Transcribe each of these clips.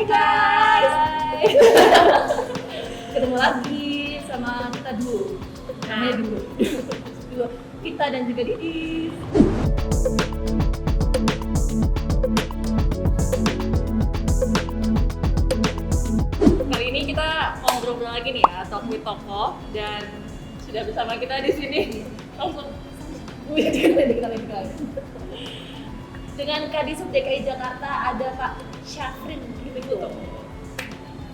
guys. Ketemu lagi sama kita dulu. Namanya dulu. Kita dan juga Didis. Kali ini kita ngobrol lagi nih ya, Talk with Toko, dan sudah bersama kita di sini. Langsung dengan Kadisub DKI Jakarta ada Pak Syafrin gitu.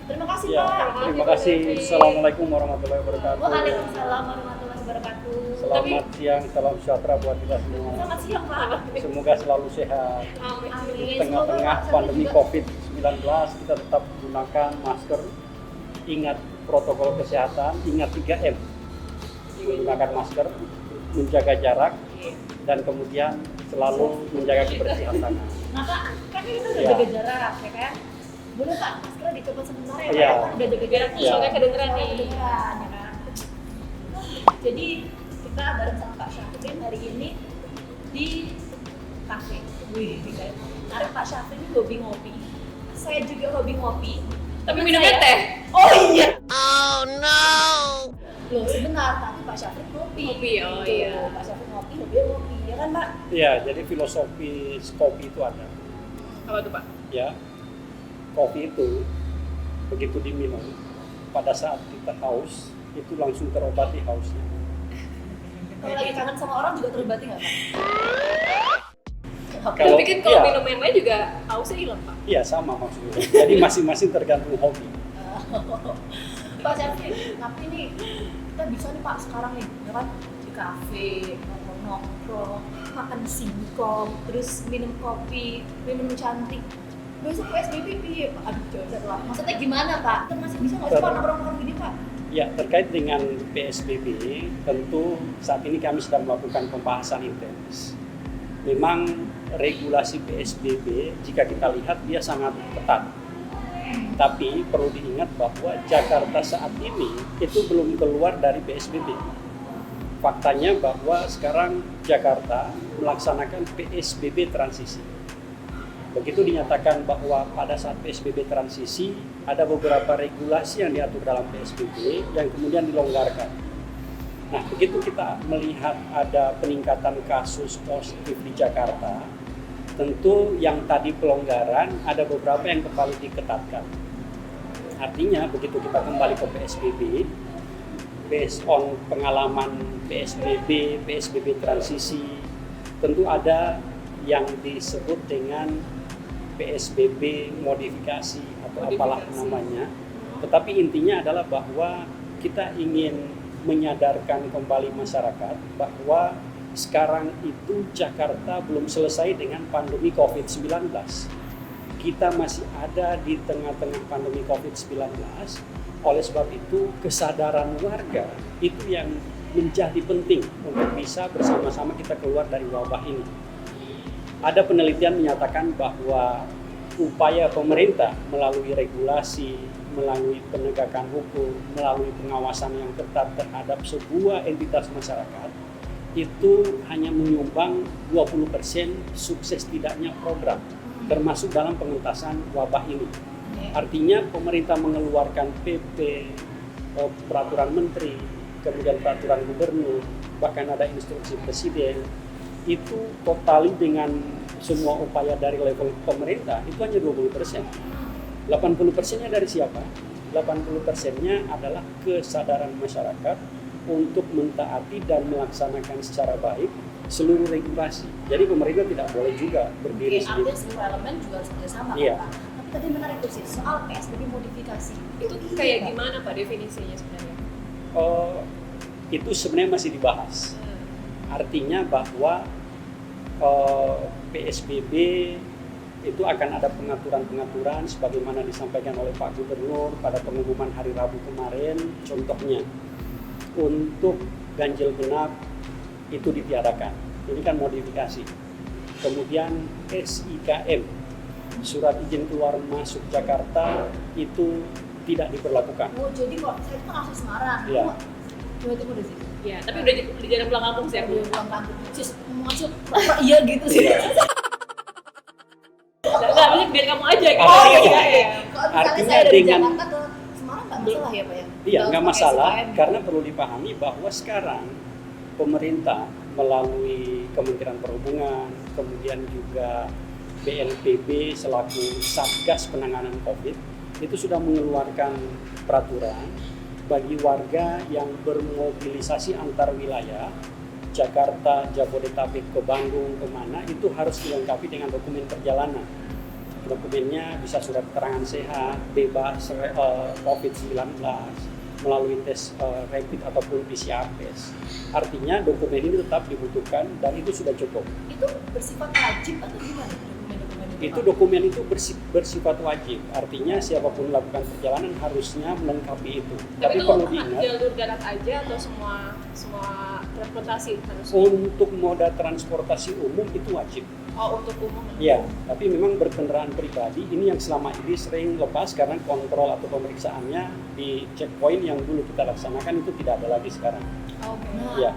Terima kasih Ya, Pak. terima kasih. Assalamualaikum warahmatullahi wabarakatuh. Waalaikumsalam warahmatullahi wabarakatuh. Selamat siang, salam sejahtera buat kita semua. Selamat siang Pak. Semoga selalu sehat. Amin. Amin. Di tengah-tengah pandemi COVID-19 kita tetap gunakan masker, ingat protokol kesehatan, ingat 3M. Menggunakan masker, menjaga jarak, dan kemudian selalu menjaga kebersihan tangan. Nah Pak, kan kita udah Ya. jaga jarak ya kan? Boleh Pak, maskernya dicoba sebentar ya Pak, Iya. kan udah jaga jarak nih, Iya. soalnya kedengeran nih. kedengeran ya kan? Jadi kita bareng sama Pak Syafrin hari ini di kafe. Wih, karena Pak Syafrin ini hobi ngopi, saya juga hobi ngopi. Tapi Teman minumnya saya- teh. Oh iya. Oh no! Loh sebentar, tapi Pak Syafrin ngopi. Ngopi, oh Gitu. iya. Pak Syafrin ngopi, hobi ngopi, ya kan Pak? Ya, jadi filosofi kopi itu ada. Apa tuh Pak? Ya, kopi itu begitu diminum, pada saat kita haus itu langsung terobati hausnya. Kalau lagi kangen sama orang juga terobati nggak Pak? Kalau- Tapi kan kalau iya. minum yang lain juga hausnya hilang Pak. Iya, sama maksudnya. Jadi masing-masing tergantung hobi. Pak Syafrin, tapi nih kita bisa nih Pak sekarang nih, ya kan di kafe, nongkrong, makan singkong, terus minum kopi, minum cantik. Besok PSBB piye Pak? Aduh, jauh lah. Maksudnya gimana Pak? Kita masih bisa nggak sih Pak nongkrong-nongkrong gini Pak? Ya, terkait dengan PSBB, tentu saat ini kami sedang melakukan pembahasan intens. Memang regulasi PSBB, jika kita lihat dia sangat ketat. Tapi perlu diingat bahwa Jakarta saat ini itu belum keluar dari PSBB. Faktanya bahwa sekarang Jakarta melaksanakan PSBB transisi. Begitu dinyatakan bahwa pada saat PSBB transisi ada beberapa regulasi yang diatur dalam PSBB yang kemudian dilonggarkan. Nah, begitu kita melihat ada peningkatan kasus positif di Jakarta, tentu yang tadi pelonggaran ada beberapa yang kembali diketatkan. Artinya begitu kita kembali ke PSBB, based on pengalaman PSBB transisi, tentu ada yang disebut dengan PSBB modifikasi atau apalah namanya. Tetapi intinya adalah bahwa kita ingin menyadarkan kembali masyarakat bahwa sekarang itu Jakarta belum selesai dengan pandemi COVID-19. Kita masih ada di tengah-tengah pandemi COVID-19. Oleh sebab itu kesadaran warga itu yang menjadi penting untuk bisa bersama-sama kita keluar dari wabah ini. Ada penelitian menyatakan bahwa upaya pemerintah melalui regulasi, melalui penegakan hukum, melalui pengawasan yang ketat terhadap sebuah entitas masyarakat itu hanya menyumbang 20% sukses tidaknya program, termasuk dalam pengentasan wabah ini. Artinya pemerintah mengeluarkan PP, peraturan menteri, kemudian peraturan gubernur, bahkan ada instruksi presiden, itu totali dengan semua upaya dari level pemerintah itu hanya 20%. 80%-nya dari siapa? 80%-nya adalah kesadaran masyarakat untuk mentaati dan melaksanakan secara baik seluruh regulasi. Jadi pemerintah tidak boleh juga berdiri Oke, sendiri. artinya seluruh elemen juga harus kerjasama Iya. Pak. Tapi tadi menarik tuh sih soal PSBB modifikasi. Itu iya, kayak Pak. gimana Pak definisinya sebenarnya? Itu sebenarnya masih dibahas. Artinya bahwa PSBB itu akan ada pengaturan-pengaturan sebagaimana disampaikan oleh Pak Gubernur pada pengumuman hari Rabu kemarin. Contohnya untuk ganjil genap itu ditiadakan. Ini kan modifikasi. Kemudian SIKM, surat izin keluar masuk Jakarta itu tidak diberlakukan. Oh, jadi kok saya itu kan asli Semarang. Iya. Tunggu deh sih. Ya, tapi udah di jalan pulang kampung sih aku. Udah pulang kampung. Sis, ngomong aja pura-pura iya gitu sih. Enggak, biar kamu aja gitu. Oh, iya. iya. Kok misalnya Artinya saya dari dengan- Jakarta ke Semarang nggak masalah ya Pak ya? Iya, nggak pakai masalah, SIM. karena perlu dipahami bahwa sekarang pemerintah melalui Kementerian Perhubungan, kemudian juga BNPB selaku Satgas Penanganan COVID, itu sudah mengeluarkan peraturan bagi warga yang bermobilisasi antar wilayah, Jakarta, Jabodetabek ke Bandung, kemana, itu harus dilengkapi dengan dokumen perjalanan. Dokumennya bisa surat keterangan sehat, bebas COVID-19, melalui tes rapid ataupun PCR test. Artinya dokumen ini tetap dibutuhkan dan itu sudah cukup. Itu bersifat wajib atau gimana dokumen-dokumen Itu dokumen itu bersifat wajib, artinya siapapun melakukan perjalanan harusnya melengkapi itu. Tapi itu perlu diingat, jalur darat aja atau semua transportasi harus? untuk moda transportasi umum itu wajib. Oh, untuk umum. Ya, tapi memang berkendaraan pribadi ini yang selama ini sering lepas karena kontrol atau pemeriksaannya di checkpoint yang dulu kita laksanakan itu tidak ada lagi sekarang. Oke. Ya,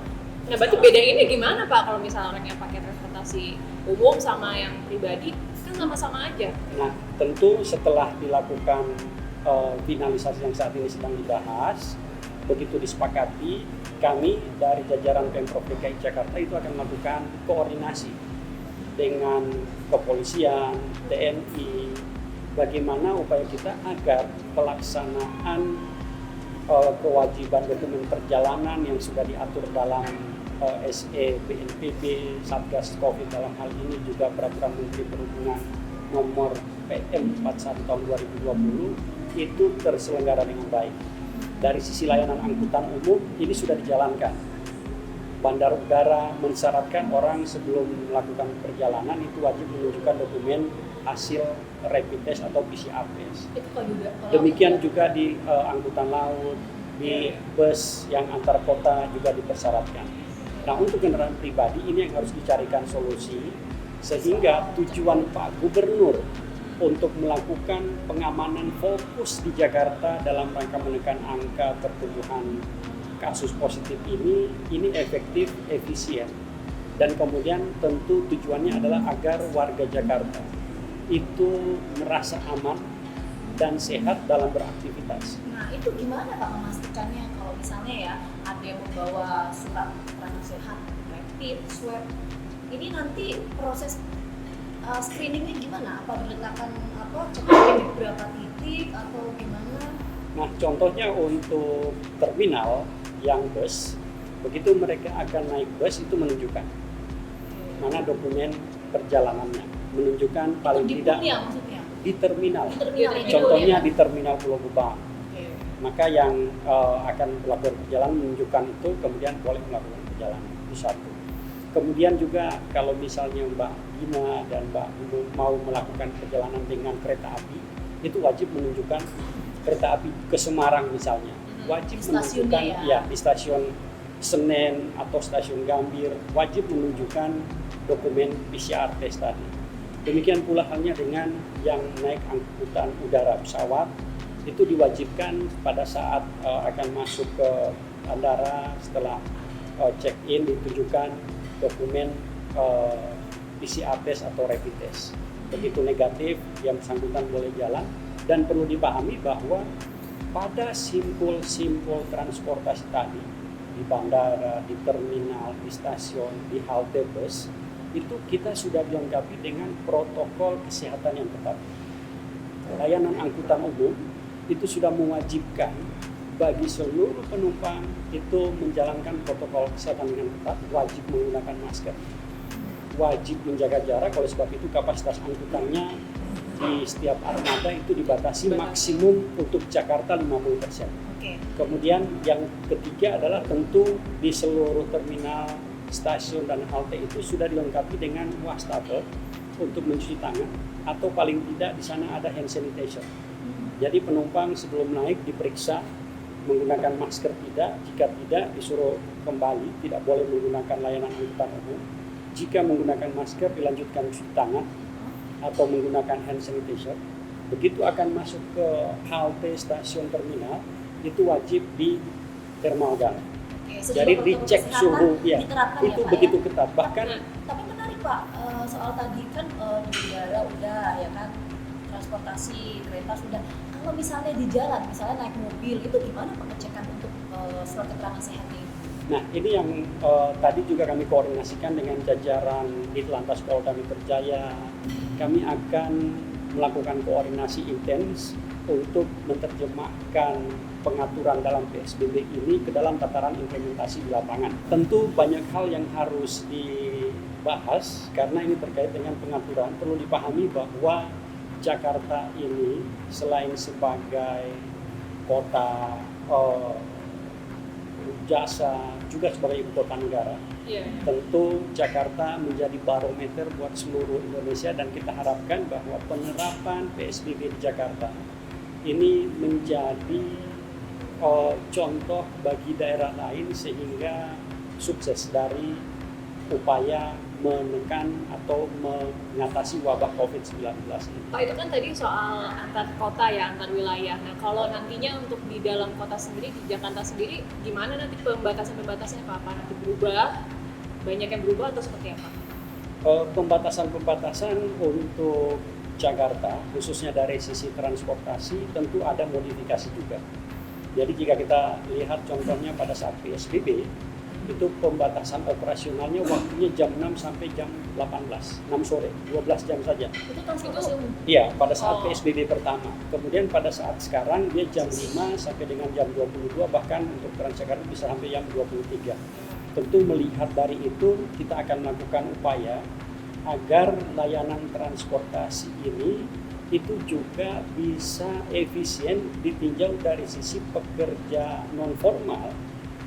Nah, berarti bedainnya gimana Pak kalau misalnya orang yang pakai transportasi umum sama yang pribadi kan sama-sama aja? nah tentu setelah dilakukan finalisasi yang saat ini sedang dibahas, begitu disepakati, kami dari jajaran Pemprov DKI Jakarta itu akan melakukan koordinasi dengan kepolisian, TNI, bagaimana upaya kita agar pelaksanaan kewajiban dokumen perjalanan yang sudah diatur dalam SE, BNPB, Satgas COVID dalam hal ini juga Peraturan Menteri Perhubungan nomor PM 41 tahun 2020 itu terselenggara dengan baik. Dari sisi layanan angkutan umum ini sudah dijalankan. Bandar udara mensyaratkan orang sebelum melakukan perjalanan itu wajib menunjukkan dokumen hasil rapid test atau PCR test. Itu kalau juga Demikian juga di angkutan laut, di bus yang antar kota juga dipersyaratkan. Nah, untuk kendaraan pribadi ini yang harus dicarikan solusi sehingga tujuan Pak Gubernur untuk melakukan pengamanan fokus di Jakarta dalam rangka menekan angka pertumbuhan kasus positif ini efektif, efisien. Dan kemudian tentu tujuannya adalah agar warga Jakarta itu merasa aman dan sehat dalam beraktivitas. Nah itu gimana Pak memastikannya kalau misalnya ya ada yang membawa surat keterangan sehat, rapid, swab, ini nanti proses screeningnya gimana? Apa diletakkan checkpoint di beberapa titik atau gimana? Nah, contohnya untuk terminal yang bus, begitu mereka akan naik bus itu menunjukkan mana dokumen perjalanannya, menunjukkan paling Itu di tidak Punya, maksudnya? di terminal. Di terminal ini Contohnya dulu ya, di terminal Pulau Gebang. Oke. Maka yang akan melakukan perjalanan menunjukkan itu, kemudian boleh melakukan perjalanan itu satu. Kemudian juga kalau misalnya Mbak Gina dan Mbak Ibu mau melakukan perjalanan dengan kereta api, itu wajib menunjukkan kereta api ke Semarang misalnya. Wajib Di stasiunnya menunjukkan ya. di stasiun Senen atau stasiun Gambir, wajib menunjukkan dokumen PCR test tadi. Demikian pula halnya dengan yang naik angkutan udara pesawat, itu diwajibkan pada saat akan masuk ke bandara setelah check-in ditunjukkan dokumen PCR test atau rapid test. Begitu negatif, yang bersangkutan boleh jalan. Dan perlu dipahami bahwa pada simpul-simpul transportasi tadi, di bandara, di terminal, di stasiun, di halte bus, itu kita sudah dilengkapi dengan protokol kesehatan yang ketat. Layanan angkutan umum itu sudah mewajibkan bagi seluruh penumpang itu menjalankan protokol kesehatan dengan ketat, wajib menggunakan masker, wajib menjaga jarak. Oleh sebab itu kapasitas angkutannya di setiap armada itu dibatasi maksimum untuk Jakarta 50%. Oke. Kemudian yang ketiga adalah tentu di seluruh terminal, stasiun dan halte itu sudah dilengkapi dengan wastafel untuk mencuci tangan, atau paling tidak di sana ada hand sanitizer. Jadi penumpang sebelum naik diperiksa menggunakan masker tidak, jika tidak disuruh kembali, tidak boleh menggunakan layanan angkutan umum. Jika menggunakan masker dilanjutkan cuci tangan atau menggunakan hand sanitizer. Begitu akan masuk ke halte, stasiun, terminal, itu wajib di thermal gun. Oke, sejauh Jadi protokol dicek kesehatan suhu, ya, diterapkan itu ya, Pak, begitu ya? ketat. Bahkan Tapi menarik Pak, soal tadi kan di udara udah ya kan, transportasi kereta sudah. kalau misalnya di jalan, misalnya naik mobil, itu gimana pengecekan untuk surat keterangan sehatnya? Nah, ini yang tadi juga kami koordinasikan dengan jajaran Ditlantas Polda Metro Jaya. Kami akan melakukan koordinasi intens untuk menerjemahkan pengaturan dalam PSBB ini ke dalam tataran implementasi di lapangan. Tentu banyak hal yang harus dibahas karena ini terkait dengan pengaturan. Perlu dipahami bahwa Jakarta ini selain sebagai kota jasa, juga sebagai ibu kota negara. Tentu Jakarta menjadi barometer buat seluruh Indonesia dan kita harapkan bahwa penerapan PSBB di Jakarta ini menjadi contoh bagi daerah lain sehingga sukses dari upaya menekan atau mengatasi wabah COVID-19 ini. Pak, itu kan tadi soal antar kota ya, antar wilayah. Nah, kalau nantinya untuk di dalam kota sendiri, di Jakarta sendiri, gimana nanti pembatasan-pembatasannya Pak? Apa nanti berubah? Banyak yang berubah atau seperti apa? Pembatasan-pembatasan untuk Jakarta, khususnya dari sisi transportasi, tentu ada modifikasi juga. Jadi jika kita lihat contohnya pada saat PSBB, itu pembatasan operasionalnya waktunya jam 6 sampai jam 18, 6 sore, 12 jam saja. Itu transportasi umum? Iya, pada saat PSBB pertama. Kemudian pada saat sekarang dia jam 5 sampai dengan jam 22, bahkan untuk Transjakarta bisa sampai jam 23. Tentu melihat dari itu, kita akan melakukan upaya agar layanan transportasi ini itu juga bisa efisien ditinjau dari sisi pekerja non-formal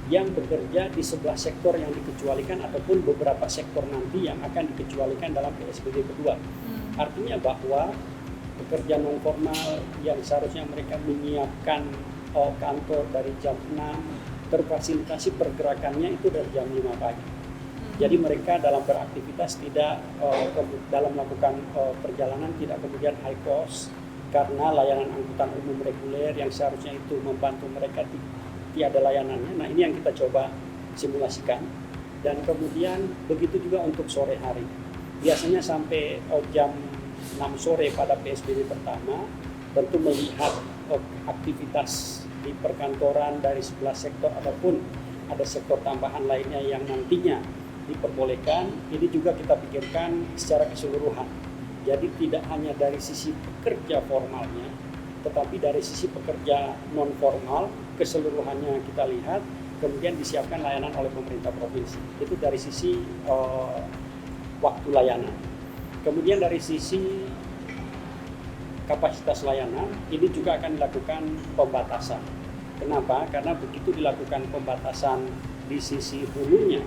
yang bekerja di sebelah sektor yang dikecualikan ataupun beberapa sektor nanti yang akan dikecualikan dalam PSBB kedua. Artinya bahwa pekerja non-formal yang seharusnya mereka menyiapkan kantor dari jam 6, terfasilitasi pergerakannya itu dari jam 5 pagi. Jadi mereka dalam beraktivitas tidak dalam melakukan perjalanan tidak kemudian high cost karena layanan angkutan umum reguler yang seharusnya itu membantu mereka tiada layanannya. Nah, ini yang kita coba simulasikan. Dan kemudian begitu juga untuk sore hari. Biasanya sampai jam 6 sore pada PSBB pertama, tentu melihat aktivitas di perkantoran dari sebelah sektor ataupun ada sektor tambahan lainnya yang nantinya diperbolehkan, ini juga kita pikirkan secara keseluruhan. Jadi tidak hanya dari sisi pekerja formalnya, tetapi dari sisi pekerja non-formal keseluruhannya kita lihat, kemudian disiapkan layanan oleh pemerintah provinsi. Itu dari sisi waktu layanan. Kemudian dari sisi kapasitas layanan, ini juga akan dilakukan pembatasan. Kenapa? Karena begitu dilakukan pembatasan di sisi hulunya,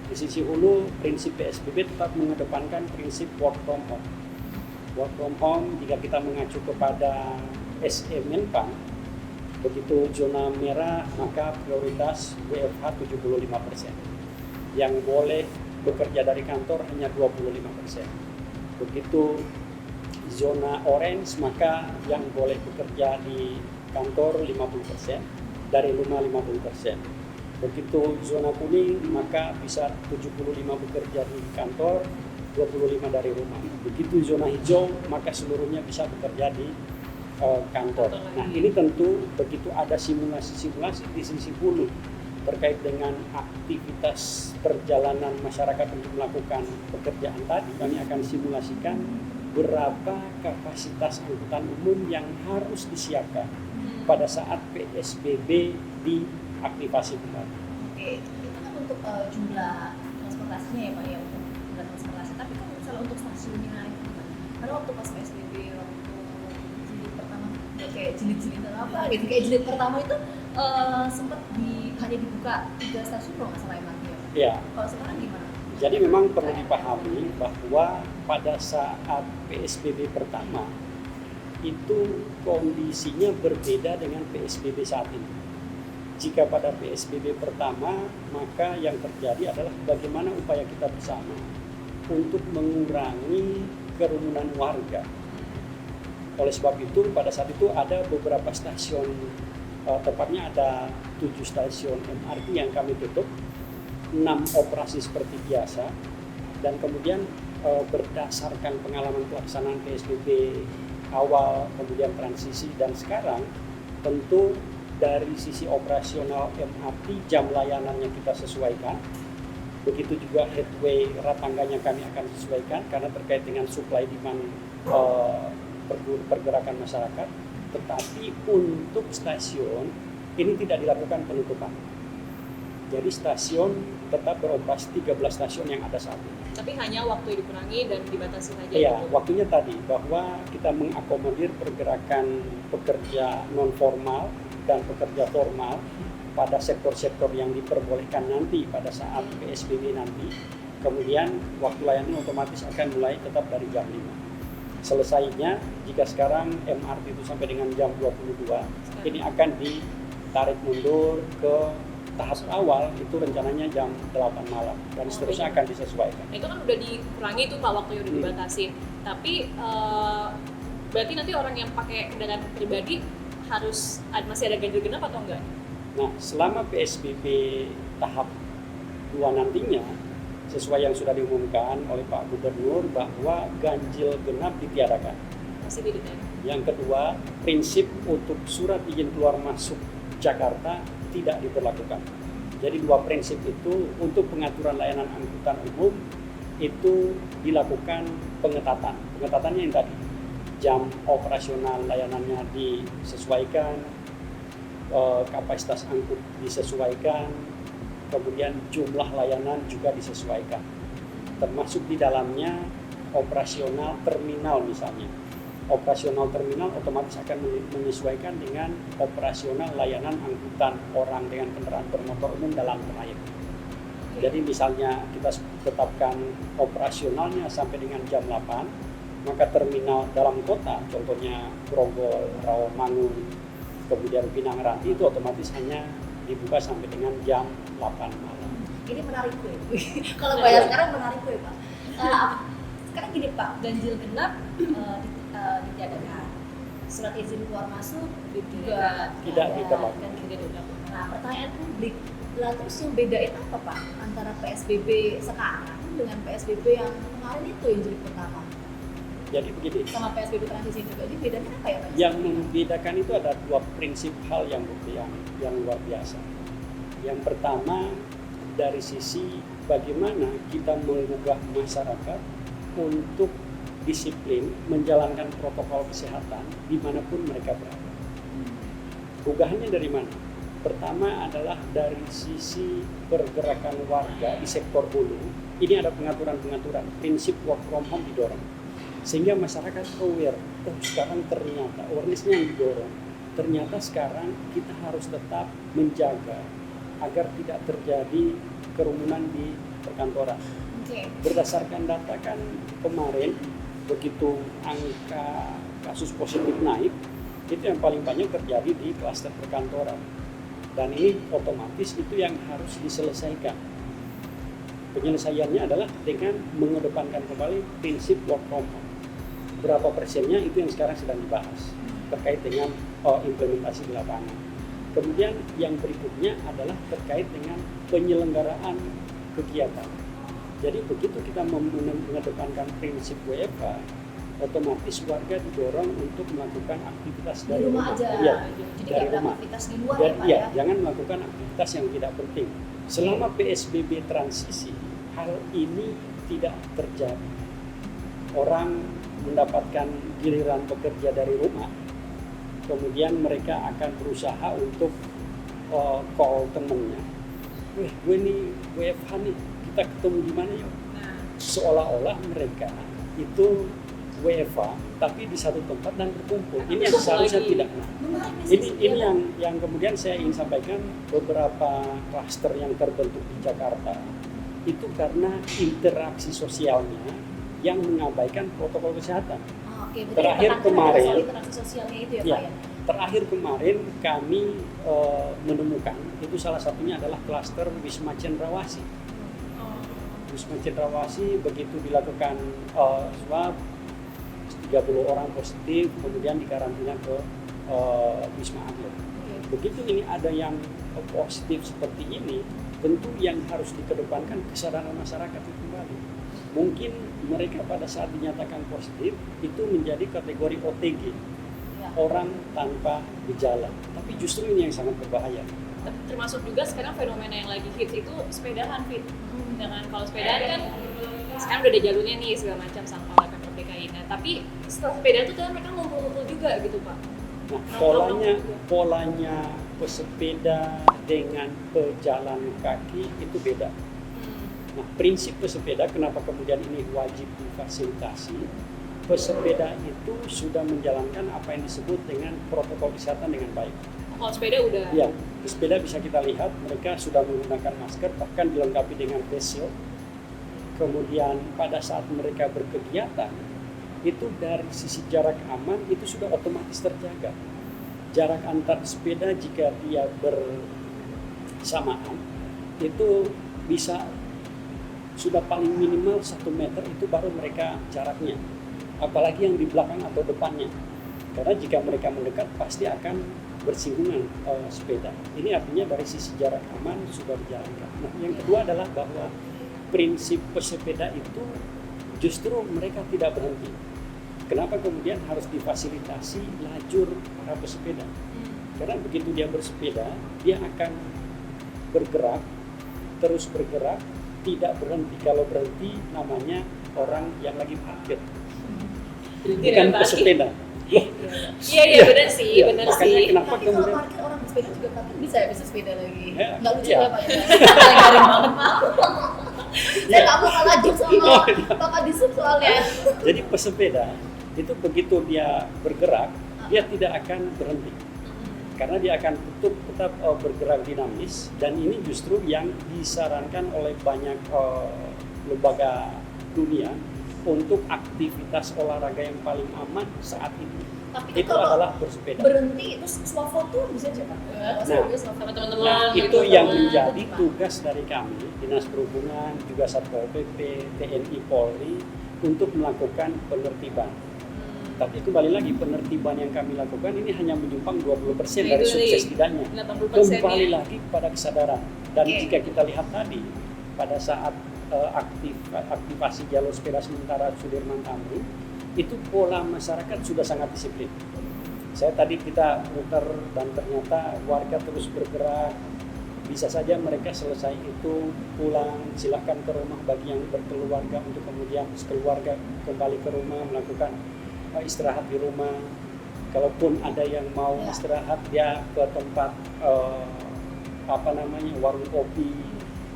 di sisi hulu prinsip PSBB tetap mengedepankan prinsip work from home. Work from home jika kita mengacu kepada SE Menpan, begitu zona merah maka prioritas WFH 75%. Yang boleh bekerja dari kantor hanya 25%. Begitu zona orange maka yang boleh bekerja di kantor 50%, dari rumah 50%. Begitu zona kuning maka bisa 75 bekerja di kantor, 25 dari rumah. Begitu zona hijau maka seluruhnya bisa bekerja di kantor. Nah, ini tentu begitu ada simulasi-simulasi di sisi hulu terkait dengan aktivitas perjalanan masyarakat untuk melakukan pekerjaan tadi, kami akan simulasikan berapa kapasitas angkutan umum yang harus disiapkan pada saat PSBB diaktifasi kembali. Oke, itu kan untuk jumlah transportasinya ya Pak ya, untuk jumlah transportasi. Tapi kalau misalnya untuk stasiunnya itu gimana? Karena waktu pas PSBB waktu jilid pertama, ya kayak jilid-jilid apa gitu, kayak jilid pertama itu sempat hanya dibuka 3 stasiun kalau nggak salah MRT ya. Ya. Kalau sekarang gimana? Jadi memang perlu dipahami bahwa pada saat PSBB pertama itu kondisinya berbeda dengan PSBB saat ini. Jika pada PSBB pertama, maka yang terjadi adalah bagaimana upaya kita bersama untuk mengurangi kerumunan warga. Oleh sebab itu, pada saat itu ada beberapa stasiun, tepatnya ada 7 stasiun MRT yang kami tutup, 6 operasi seperti biasa, dan kemudian berdasarkan pengalaman pelaksanaan PSBB awal, kemudian transisi, dan sekarang tentu dari sisi operasional MRT jam layanannya kita sesuaikan. Begitu juga headway ratangganya kami akan sesuaikan karena terkait dengan supply demand pergerakan masyarakat. Tetapi untuk stasiun ini tidak dilakukan penutupan. Jadi stasiun tetap beroperasi 13 stasiun yang ada saat ini. Tapi hanya waktu dikurangi dan dibatasi saja. Iya, gitu. waktunya tadi bahwa kita mengakomodir pergerakan pekerja non formal dan pekerja formal pada sektor-sektor yang diperbolehkan nanti pada saat PSBB nanti. Kemudian waktu layanan otomatis akan mulai tetap dari jam 5. Selesainya jika sekarang MRT itu sampai dengan jam 22, ini akan ditarik mundur ke tahap awal itu rencananya jam 8 malam dan seterusnya akan disesuaikan. Nah, itu kan udah dikurangi tuh Pak, waktunya udah dibatasin. Tapi berarti nanti orang yang pakai kendaraan pribadi harus masih ada ganjil genap atau enggak? Nah, selama PSBB tahap 2 nantinya sesuai yang sudah diumumkan oleh Pak Gubernur bahwa ganjil genap ditiadakan. Masih tidak. Yang kedua, prinsip untuk surat izin keluar masuk Jakarta tidak diberlakukan. Jadi dua prinsip itu untuk pengaturan layanan angkutan umum itu dilakukan pengetatan. Pengetatannya yang tadi, jam operasional layanannya disesuaikan, kapasitas angkut disesuaikan, kemudian jumlah layanan juga disesuaikan. Termasuk di dalamnya operasional terminal misalnya. Operasional terminal otomatis akan menyesuaikan dengan operasional layanan angkutan orang dengan kendaraan bermotor umum dalam trayek. Jadi misalnya kita tetapkan operasionalnya sampai dengan jam 8, maka terminal dalam kota, contohnya Grogol, Rawamangun, kemudian Pinang Ranti itu otomatis hanya dibuka sampai dengan jam 8 malam. Ini menarik gue. Kalau bayar sekarang menarik gue Pak. Sekarang gini Pak, ganjil genap ditiadakan, surat izin keluar masuk juga tidak ada, diberlakukan. dan tidak diberlakukan. Nah, pertanyaan publik, lah terus yang bedain apa Pak antara PSBB sekarang dengan PSBB yang kemarin itu yang jadi pertama? Jadi begini, Sama PSBB transisi juga, ini bedanya apa ya Pak? yang membedakan itu ada dua prinsip hal yang luar biasa. Yang pertama dari sisi bagaimana kita menggugah masyarakat untuk disiplin menjalankan protokol kesehatan dimanapun mereka berada. Gugahannya dari mana? Pertama adalah dari sisi pergerakan warga di sektor hulu. Ini ada pengaturan-pengaturan, prinsip work from home didorong. Sehingga masyarakat aware, sekarang ternyata awareness-nya yang didorong. Ternyata sekarang kita harus tetap menjaga agar tidak terjadi kerumunan di perkantoran. Berdasarkan data kan kemarin begitu angka kasus positif naik, itu yang paling banyak terjadi di klaster perkantoran. Dan ini otomatis itu yang harus diselesaikan. Penyelesaiannya adalah dengan mengedepankan kembali prinsip work from home. Berapa persennya itu yang sekarang sedang dibahas terkait dengan implementasi di lapangan. Kemudian yang berikutnya adalah terkait dengan penyelenggaraan kegiatan. Jadi begitu kita mengedepankan prinsip WFH, otomatis warga didorong untuk melakukan aktivitas dari rumah aja. Ya, Jadi dari ada rumah. aktivitas di luar Dan ya Pak ya, ya? jangan melakukan aktivitas yang tidak penting. Selama PSBB transisi, hal ini tidak terjadi. Orang mendapatkan giliran bekerja dari rumah, kemudian mereka akan berusaha untuk call temennya. Gue nih WFH nih, kita ketemu di mana yuk? Seolah-olah mereka itu WFH tapi di satu tempat dan berkumpul. Ini yang seharusnya tidak. Ini yang kemudian saya ingin sampaikan, beberapa klaster yang terbentuk di Jakarta itu karena interaksi sosialnya yang mengabaikan protokol kesehatan. Oke, Terakhir kemarin, soal interaksi sosialnya itu ya Pak ya? Terakhir kemarin kami menemukan itu salah satunya adalah klaster Wisma Cendrawasih. Wisma Cendrawasih begitu dilakukan swab 30 orang positif, kemudian dikarantina ke Wisma Atlet. Begitu ini ada yang positif seperti ini, tentu yang harus dikedepankan kesadaran masyarakat itu kembali. mungkin mereka pada saat dinyatakan positif itu menjadi kategori OTG, Ya. orang tanpa gejala. Tapi justru ini yang sangat berbahaya. Termasuk juga sekarang fenomena yang lagi hits itu sepedahan, Fit. Dengan kalau sepedahan kan sekarang udah ada jalurnya nih segala macam sama oleh Pemprov DKI. Nah, tapi setelah sepeda itu kan mereka ngumpul-ngumpul juga gitu, Pak. Nah, Nongkrong-nongkrong juga. polanya pesepeda dengan pejalan kaki itu beda. Nah, prinsip pesepeda kenapa kemudian ini wajib difasilitasi? Pesepeda itu sudah menjalankan apa yang disebut dengan protokol kesehatan dengan baik. Kalau sepeda udah. Ya, pesepeda bisa kita lihat mereka sudah menggunakan masker, bahkan dilengkapi dengan face shield. Kemudian pada saat mereka berkegiatan, itu dari sisi jarak aman itu sudah otomatis terjaga. Jarak antar sepeda jika dia bersamaan itu bisa sudah paling minimal 1 meter itu baru mereka jaraknya. Apalagi yang di belakang atau depannya. Karena jika mereka mendekat pasti akan bersinggungan sepeda. Ini artinya dari sisi jarak aman sudah dijalankan. Nah, yang kedua adalah bahwa prinsip pesepeda itu justru mereka tidak berhenti. Kenapa kemudian harus difasilitasi lajur para pesepeda? Karena begitu dia bersepeda, dia akan bergerak, terus bergerak, tidak berhenti. Kalau berhenti namanya orang yang lagi parkir, bukan pesepeda. Iya benar sih, Iya, benar makanya sih. kenapa Tapi kalau kemudian parkir orang bersepeda juga parkir bisa ya, bisa sepeda lagi. Ya, Nggak lucu iya. ya Pak ya? Garing banget Pak. Saya nggak mau kalah jok sama Oh, iya. Bapak di sub soalnya. Jadi pesepeda itu begitu dia bergerak, dia tidak akan berhenti. Karena dia akan tetap bergerak dinamis, dan ini justru yang disarankan oleh banyak lembaga dunia untuk aktivitas olahraga yang paling aman saat ini. Tapi Itu kalau adalah bersepeda. berhenti itu swafoto bisa aja Pak. Sama teman-teman. Nah, gitu, itu yang teman. menjadi tugas dari kami, Dinas Perhubungan, juga Satpol PP, TNI, Polri, untuk melakukan penertiban. Tapi kembali lagi, penertiban yang kami lakukan ini hanya menyumbang 20% dari Itu sukses nih, tidaknya. 80% Kembali ya. lagi pada kesadaran. Dan Oke. jika kita lihat tadi, pada saat aktivasi jalur sepeda sementara Sudirman Tamrin, itu pola masyarakat sudah sangat disiplin. Saya tadi kita muter dan ternyata warga terus bergerak. Bisa saja mereka selesai itu pulang, silahkan ke rumah bagi yang berkeluarga untuk kemudian sekeluarga kembali ke rumah melakukan istirahat di rumah. Kalaupun ada yang mau Ya. istirahat, dia ke tempat warung kopi,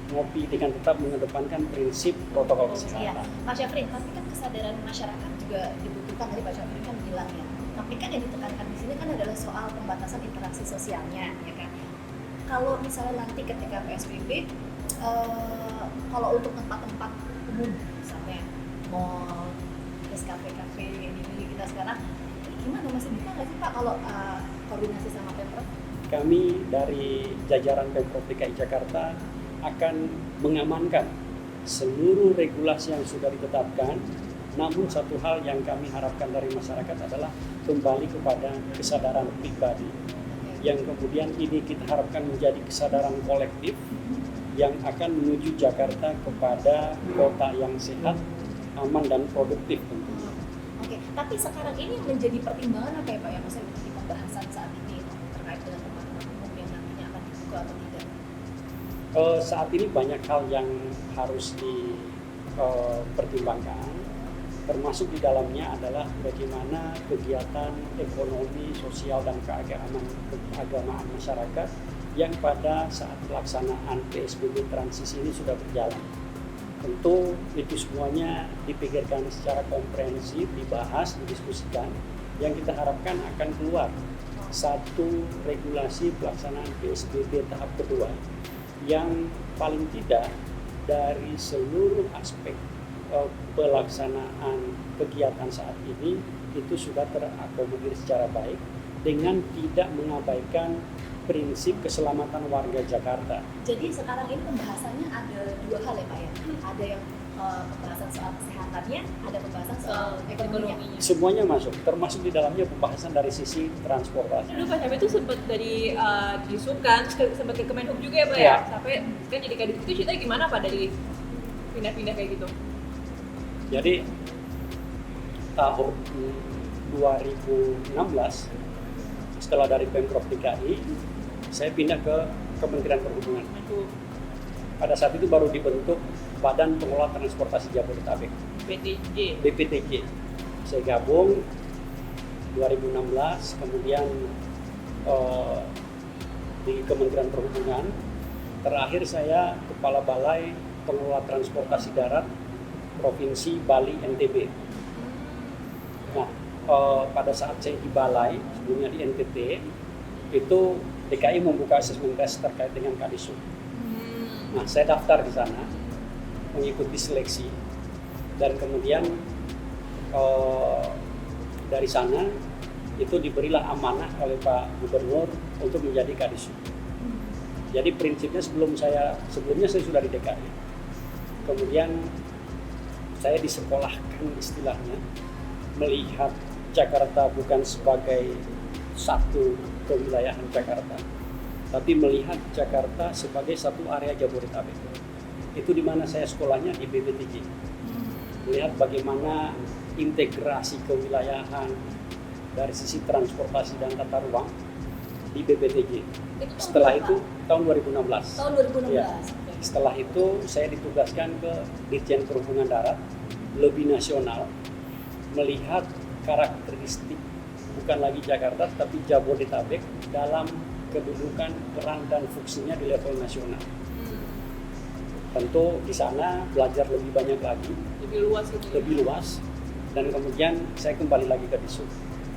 ngopi dengan tetap mengedepankan prinsip protokol Iya, kesehatan. Pak Syafrin, tapi kan kesadaran masyarakat juga dibutuhkan. Tadi Pak Syafrin kan bilang ya. Tapi kan yang ditekankan di sini kan adalah soal pembatasan interaksi sosialnya, ya kan. Kalau misalnya nanti ketika PSBB, kalau untuk tempat-tempat umum, misalnya mall, terus kafe-kafe ini kita sekarang, ini gimana, masih bisa nggak sih Pak kalau koordinasi sama Pemprov? Kami dari jajaran Pemprov DKI Jakarta akan mengamankan seluruh regulasi yang sudah ditetapkan. Namun satu hal yang kami harapkan dari masyarakat adalah kembali kepada kesadaran pribadi, yang kemudian ini kita harapkan menjadi kesadaran kolektif yang akan menuju Jakarta kepada kota yang sehat, aman dan produktif tentunya. Oke, tapi sekarang ini menjadi pertimbangan apa ya Pak ya, maksudnya di pembahasan saat ini terkait dengan tempat-tempat umum yang nantinya akan dibuka atau tidak? Saat ini banyak hal yang harus dipertimbangkan, termasuk di dalamnya adalah bagaimana kegiatan ekonomi, sosial, dan keagamaan masyarakat yang pada saat pelaksanaan PSBB transisi ini sudah berjalan. Tentu itu semuanya dipikirkan secara komprehensif, dibahas, didiskusikan. Yang kita harapkan akan keluar satu regulasi pelaksanaan PSBB tahap kedua yang paling tidak dari seluruh aspek pelaksanaan kegiatan saat ini itu sudah terakomodir secara baik dengan tidak mengabaikan prinsip keselamatan warga Jakarta. Jadi sekarang ini pembahasannya ada dua hal ya Pak ya, ada yang pembahasan soal kesehatannya, ada pembahasan soal ekonominya. Semuanya masuk, termasuk di dalamnya pembahasan dari sisi transportasi. Dulu Pak Syafrin itu sempat dari di Sub kan, sempat ke Kemenhub juga ya Pak ya? Ya. Sampai kan jadi kadit itu ceritanya gimana Pak dari pindah-pindah kayak gitu? Jadi tahun 2016 setelah dari Pemprov DKI, saya pindah ke Kementerian Perhubungan. Pada saat itu baru dibentuk Badan Pengelola Transportasi Jabodetabek, BPTJ. Saya gabung 2016, kemudian di Kementerian Perhubungan. Terakhir saya Kepala Balai Pengelola Transportasi Darat Provinsi Bali NTB. Nah, pada saat saya di Balai, sebelumnya di NTT, itu DKI membuka asesmen tes terkait dengan Kadisub. Nah, saya daftar di sana, mengikuti seleksi, dan kemudian dari sana itu diberilah amanah oleh Pak Gubernur untuk menjadi Kadisub. Jadi prinsipnya sebelumnya saya sudah di DKI. Kemudian saya disekolahkan istilahnya, melihat Jakarta bukan sebagai satu kewilayahan Jakarta, tapi melihat Jakarta sebagai satu area Jabodetabek. Itu di mana saya sekolahnya di BPTJ. Melihat bagaimana integrasi kewilayahan dari sisi transportasi dan tata ruang di BPTJ. Setelah itu tahun 2016. Tahun 2016. Ya. Setelah itu saya ditugaskan ke Ditjen Perhubungan Darat lebih nasional, melihat karakteristik bukan lagi Jakarta tapi Jabodetabek dalam kedudukan, peran dan fungsinya di level nasional. Tentu di sana belajar lebih banyak lagi, lebih luas, dan kemudian saya kembali lagi ke Disub.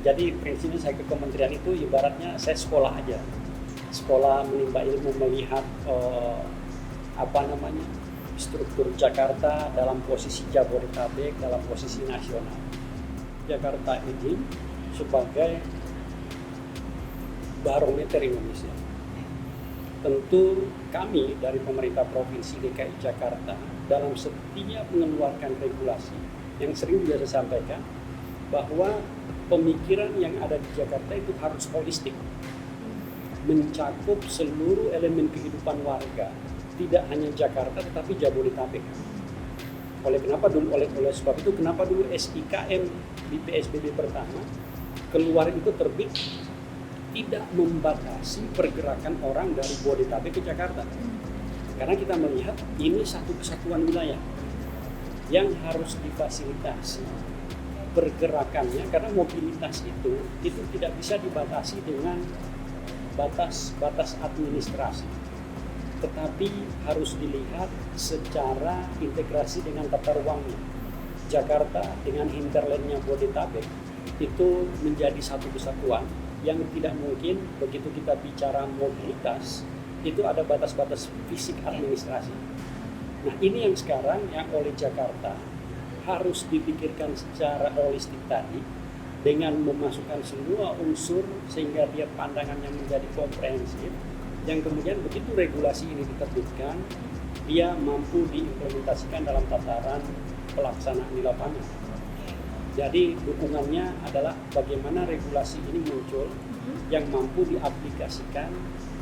Jadi prinsipnya saya ke kementerian itu ibaratnya saya sekolah aja, sekolah menimba ilmu, melihat struktur Jakarta dalam posisi Jabodetabek, dalam posisi nasional. Jakarta ini sebagai barometer Indonesia. Tentu kami dari pemerintah Provinsi DKI Jakarta dalam setiap mengeluarkan regulasi yang sering juga saya sampaikan bahwa pemikiran yang ada di Jakarta itu harus holistik, mencakup seluruh elemen kehidupan warga, tidak hanya Jakarta tetapi Jabodetabek. Oleh sebab itu kenapa dulu SIKM di PSBB pertama keluar itu terbit tidak membatasi pergerakan orang dari Bodetabek ke Jakarta. Karena kita melihat ini satu kesatuan wilayah yang harus difasilitasi pergerakannya, karena mobilitas itu tidak bisa dibatasi dengan batas administrasi, tetapi harus dilihat secara integrasi dengan tata ruangnya. Jakarta dengan hinterlandnya Bodetabek itu menjadi satu kesatuan yang tidak mungkin begitu kita bicara mobilitas itu ada batas-batas fisik administrasi. Nah, ini yang sekarang yang oleh Jakarta harus dipikirkan secara holistik tadi, dengan memasukkan semua unsur sehingga dia pandangannya menjadi komprehensif, yang kemudian begitu regulasi ini diterbitkan dia mampu diimplementasikan dalam tataran pelaksanaan di lapangan. Jadi dukungannya adalah bagaimana regulasi ini muncul yang mampu diaplikasikan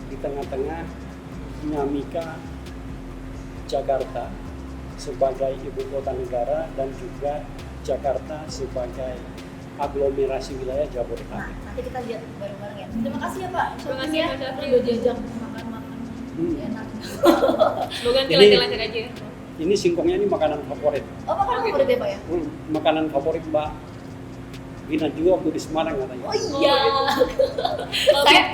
di tengah-tengah dinamika Jakarta sebagai ibu kota negara dan juga Jakarta sebagai aglomerasi wilayah Jabodetabek. Nah, nanti kita lihat bareng-bareng ya. Terima kasih ya Pak. Terima kasih Pak Syafri. Udah diajak makan-makan. Enak. Semoga nanti Ini- lancar-lancar aja ya. Ini singkongnya ini makanan favorit. Oh, makanan favorit ya Pak ya? Makanan favorit Mbak Gina juga waktu di Semarang katanya. Oh iya.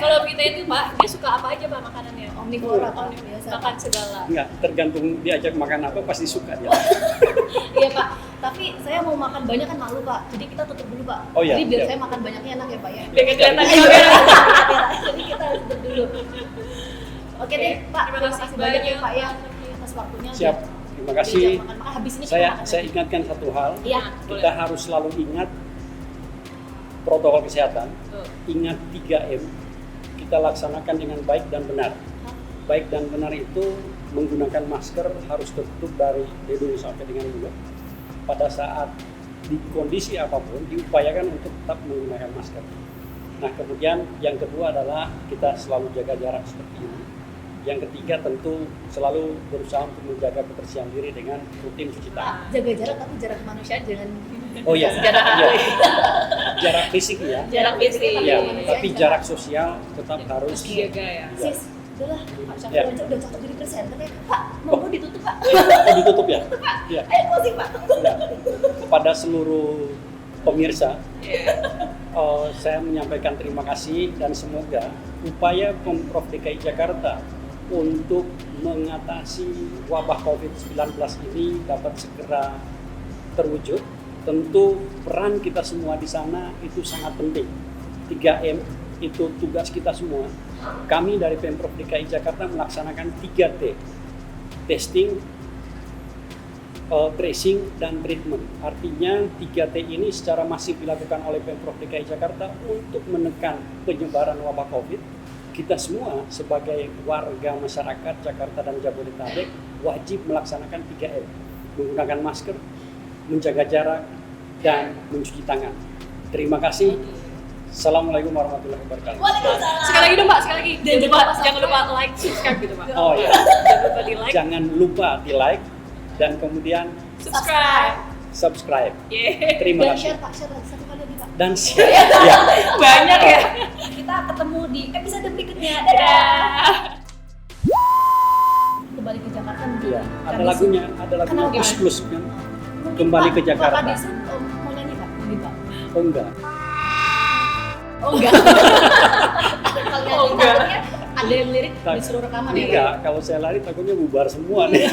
Kalau kita itu Pak, dia suka apa aja Pak makanannya? Omnivora Pak, biasa. Makan segala. Enggak, tergantung diajak makan apa pasti suka dia. Iya Pak, tapi saya mau makan banyak kan malu Pak. Jadi kita tutup dulu Pak. Oh, iya, Jadi biar iya. saya makan banyaknya enak ya Pak ya. Biar nggak kelihatan Iya. kamera. Jadi kita harus tutup dulu. Oke deh Pak, Terima kasih banyak ya banyak. Pak ya atas waktunya. Siap. Terima kasih. Makan habis ini kita Saya makan. ingatkan satu hal. Iya. Kita harus selalu ingat protokol kesehatan. Tuh. Ingat 3M. Kita laksanakan dengan baik dan benar. Baik dan benar itu menggunakan masker harus tertutup dari hidung sampai dengan mulut. Pada saat di kondisi apapun diupayakan untuk tetap menggunakan masker. Nah, kemudian yang kedua adalah kita selalu jaga jarak seperti ini. Yang ketiga tentu selalu berusaha untuk menjaga kebersihan diri dengan rutin cuci tangan. Jaga jarak tapi jarak manusia jangan. Oh iya, Jarak iya. Jarak fisik ya. Jarak fisik. Iya, manusia tapi jangan. jarak sosial tetap harus Dijaga ya. Sis, udahlah Pak Syafri Ya. aja udah cocok jadi presenter ya. Pak, mau ditutup Pak. ditutup ya. Iya. Ayo closing Pak. Ya. Kepada seluruh pemirsa, Iya. saya menyampaikan terima kasih dan semoga upaya Pemprov DKI Jakarta untuk mengatasi wabah COVID-19 ini dapat segera terwujud. Tentu peran kita semua di sana itu sangat penting. 3M itu tugas kita semua. Kami dari Pemprov DKI Jakarta melaksanakan 3T. Testing, tracing, dan treatment. Artinya 3T ini secara masif dilakukan oleh Pemprov DKI Jakarta untuk menekan penyebaran wabah COVID. Kita semua sebagai warga masyarakat Jakarta dan Jabodetabek wajib melaksanakan 3M. Menggunakan masker, menjaga jarak, dan mencuci tangan. Terima kasih. Assalamualaikum warahmatullahi wabarakatuh. Waalaikumsalam. Sekali lagi dong Pak, sekali lagi. Dan Jangan lupa like, subscribe gitu Pak. Oh ya, Jangan lupa di like, jangan lupa di like dan kemudian subscribe. subscribe. Yeay. Terima Dan kasih. share Pak, share lagi satu kali lagi Pak. Dan share. Ya. Banyak ya. Kita ketemu di episode berikutnya. Dadah. Dadah. Kembali ke Jakarta mungkin. Iya, ada Kami lagunya, ada lagunya Kenapa? plus-plus kan. mungkin Kembali Pak, ke Jakarta. Pak Adison mau nyanyi Pak? Mungkin Pak. Oh enggak. Oh enggak. Kalau nyanyi Oh, enggak. takutnya ada yang lirik disuruh rekaman ya. Enggak, kalau saya lari takutnya bubar semua nih.